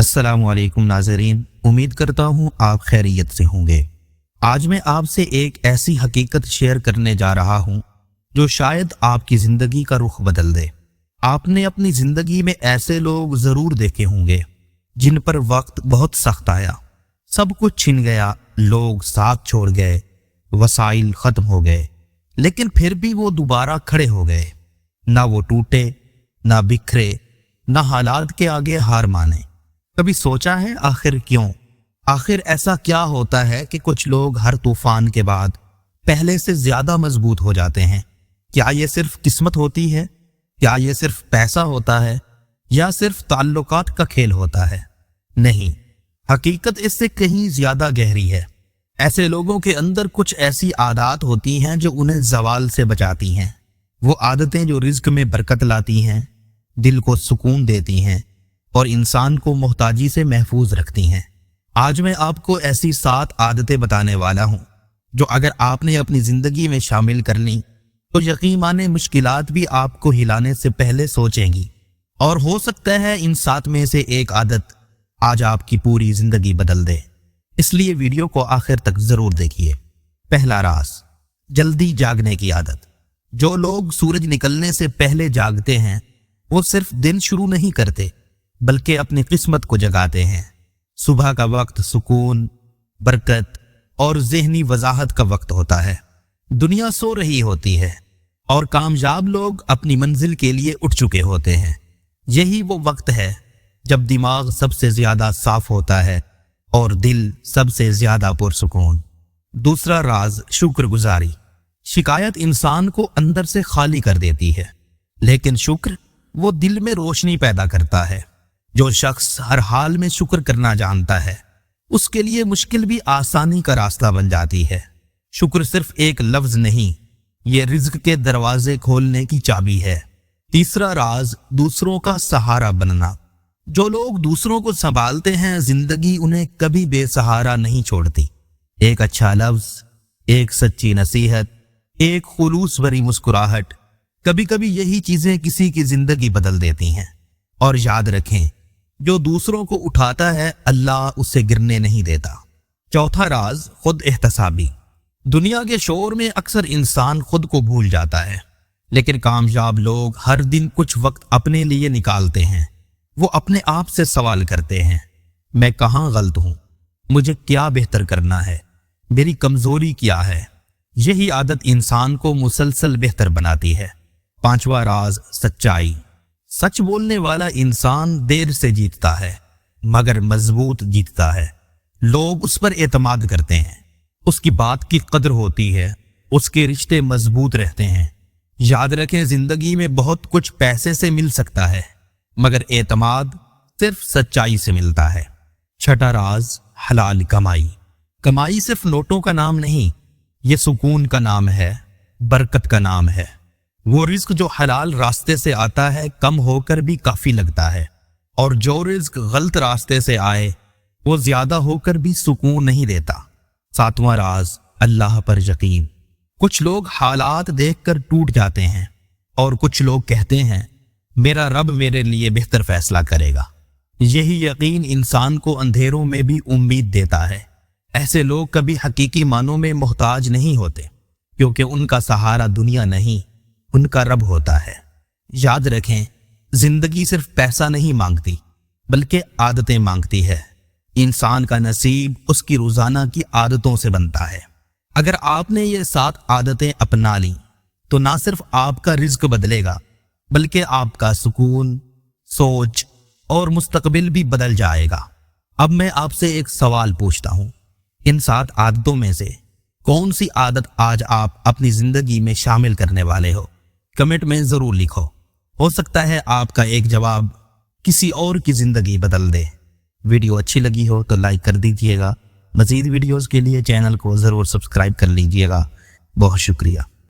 अस्सलाम वालेकुम नाज़रीन, उम्मीद करता हूँ आप खैरियत से होंगे। आज मैं आपसे एक ऐसी हकीकत शेयर करने जा रहा हूँ जो शायद आपकी ज़िंदगी का रुख बदल दे। आपने अपनी ज़िंदगी में ऐसे लोग ज़रूर देखे होंगे जिन पर वक्त बहुत सख्त आया, सब कुछ छिन गया, लोग साथ छोड़ गए, वसाइल ख़त्म हो गए, लेकिन फिर भी वो दोबारा खड़े हो गए। ना वो टूटे, ना बिखरे, ना हालात के आगे हार माने। कभी सोचा है आखिर क्यों? आखिर ऐसा क्या होता है कि कुछ लोग हर तूफान के बाद पहले से ज्यादा मजबूत हो जाते हैं? क्या ये सिर्फ किस्मत होती है? क्या ये सिर्फ पैसा होता है? या सिर्फ ताल्लुकात का खेल होता है? नहीं, हकीकत इससे कहीं ज्यादा गहरी है। ऐसे लोगों के अंदर कुछ ऐसी आदत होती हैं जो उन्हें जवाल से बचाती हैं। वो आदतें जो रिज्क में बरकत लाती हैं, दिल को सुकून देती हैं और इंसान को मोहताजी से महफूज रखती हैं। आज मैं आपको ऐसी 7 आदतें बताने वाला हूं जो अगर आपने अपनी जिंदगी में शामिल कर ली तो यकीन माने मुश्किलात भी आपको हिलाने से पहले सोचेंगी, और हो सकता है इन 7 में से एक आदत आज आपकी पूरी जिंदगी बदल दे। इसलिए वीडियो को आखिर तक जरूर देखिए। पहला राज, जल्दी जागने की आदत। जो लोग सूरज निकलने से पहले जागते हैं वो सिर्फ दिन शुरू नहीं करते बल्कि अपनी किस्मत को जगाते हैं। सुबह का वक्त सुकून, बरकत और ज़हनी वजाहत का वक्त होता है। दुनिया सो रही होती है और कामयाब लोग अपनी मंजिल के लिए उठ चुके होते हैं। यही वो वक्त है जब दिमाग सबसे ज्यादा साफ होता है और दिल सबसे ज्यादा पुरसुकून। दूसरा राज, शुक्रगुजारी। शिकायत इंसान को अंदर से खाली कर देती है, लेकिन शुक्र वो दिल में रोशनी पैदा करता है। जो शख्स हर हाल में शुक्र करना जानता है उसके लिए मुश्किल भी आसानी का रास्ता बन जाती है। शुक्र सिर्फ एक लफ्ज नहीं, ये रिज्क के दरवाजे खोलने की चाबी है। तीसरा राज, दूसरों का सहारा बनना। जो लोग दूसरों को संभालते हैं जिंदगी उन्हें कभी बेसहारा नहीं छोड़ती। एक अच्छा लफ्ज, एक सच्ची नसीहत, एक खुलूस भरी मुस्कुराहट, कभी कभी यही चीजें किसी की जिंदगी बदल देती हैं। और याद रखें, जो दूसरों को उठाता है अल्लाह उसे गिरने नहीं देता। चौथा राज, खुद एहतसाबी। दुनिया के शोर में अक्सर इंसान खुद को भूल जाता है, लेकिन कामयाब लोग हर दिन कुछ वक्त अपने लिए निकालते हैं। वो अपने आप से सवाल करते हैं, मैं कहाँ गलत हूँ, मुझे क्या बेहतर करना है, मेरी कमजोरी क्या है। यही आदत इंसान को मुसलसल बेहतर बनाती है। पांचवा राज, सच्चाई। सच बोलने वाला इंसान देर से जीतता है मगर मजबूत जीतता है। लोग उस पर एतमाद करते हैं, उसकी बात की कदर होती है, उसके रिश्ते मजबूत रहते हैं। याद रखें, जिंदगी में बहुत कुछ पैसे से मिल सकता है मगर एतमाद सिर्फ सच्चाई से मिलता है। छठा राज, हलाल कमाई। कमाई सिर्फ नोटों का नाम नहीं, ये सुकून का नाम है, बरकत का नाम है। वो रिज्क जो हलाल रास्ते से आता है कम होकर भी काफी लगता है, और जो रिज्क गलत रास्ते से आए वो ज्यादा होकर भी सुकून नहीं देता। सातवां राज, अल्लाह पर यकीन। कुछ लोग हालात देखकर टूट जाते हैं और कुछ लोग कहते हैं मेरा रब मेरे लिए बेहतर फैसला करेगा। यही यकीन इंसान को अंधेरों में भी उम्मीद देता है। ऐसे लोग कभी हकीकी मानों में मोहताज नहीं होते, क्योंकि उनका सहारा दुनिया नहीं, उनका रब होता है। याद रखें, जिंदगी सिर्फ पैसा नहीं मांगती बल्कि आदतें मांगती है। इंसान का नसीब उसकी रोजाना की आदतों से बनता है। अगर आपने ये 7 आदतें अपना ली तो ना सिर्फ आपका रिज्क बदलेगा बल्कि आपका सुकून, सोच और मुस्तकबिल भी बदल जाएगा। अब मैं आपसे एक सवाल पूछता हूँ, इन 7 आदतों में से कौन सी आदत आज आप अपनी जिंदगी में शामिल करने वाले हो? कमेंट में जरूर लिखो। हो सकता है आपका एक जवाब किसी और की जिंदगी बदल दे। वीडियो अच्छी लगी हो तो लाइक कर दीजिएगा। मजीद वीडियोस के लिए चैनल को जरूर सब्सक्राइब कर लीजिएगा। बहुत शुक्रिया।